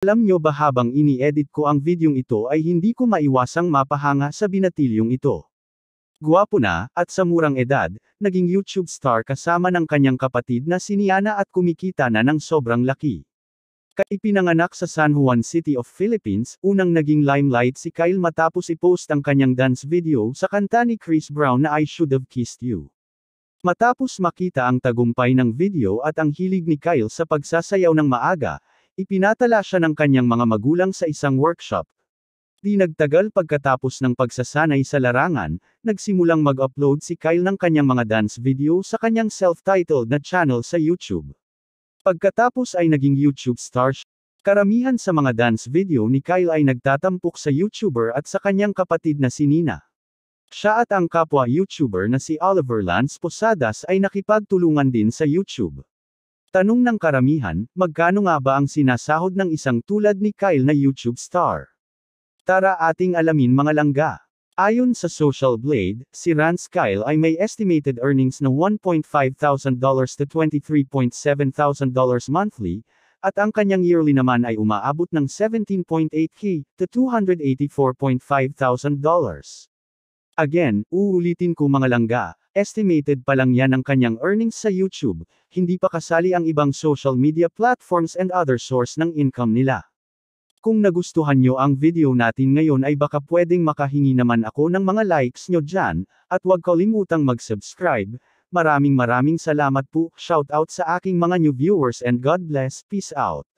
Alam nyo ba habang ini-edit ko ang videong ito ay hindi ko maiwasang mapahanga sa binatilyong ito. Gwapo na, at sa murang edad, naging YouTube star kasama ng kanyang kapatid na si Niana at kumikita na ng sobrang laki. Ipinanganak sa San Juan City of Philippines, unang naging limelight si Kyle matapos i-post ang kanyang dance video sa kanta ni Chris Brown na I Should Have Kissed You. Matapos makita ang tagumpay ng video at ang hilig ni Kyle sa pagsasayaw ng maaga, ipinatala siya ng kanyang mga magulang sa isang workshop. Di nagtagal pagkatapos ng pagsasanay sa larangan, nagsimulang mag-upload si Kyle ng kanyang mga dance video sa kanyang self-titled na channel sa YouTube. Pagkatapos ay naging YouTube star siya. Karamihan sa mga dance video ni Kyle ay nagtatampok sa YouTuber at sa kanyang kapatid na si Nina. Siya at ang kapwa YouTuber na si Oliver Lance Posadas ay nakipagtulungan din sa YouTube. Tanong ng karamihan, magkano nga ba ang sinasahod ng isang tulad ni Kyle na YouTube star? Tara ating alamin mga langga. Ayon sa Social Blade, si Rance Kyle ay may estimated earnings na $1,500 to $23,700 monthly, at ang kanyang yearly naman ay umaabot ng $17,800 to $284,500. Again, uulitin ko mga langga, estimated pa lang yan ang kanyang earnings sa YouTube, hindi pa kasali ang ibang social media platforms and other source ng income nila. Kung nagustuhan nyo ang video natin ngayon ay baka pwedeng makahingi naman ako ng mga likes nyo dyan, at huwag kalimutang mag-subscribe. Maraming salamat po, shout out sa aking mga new viewers and God bless, peace out.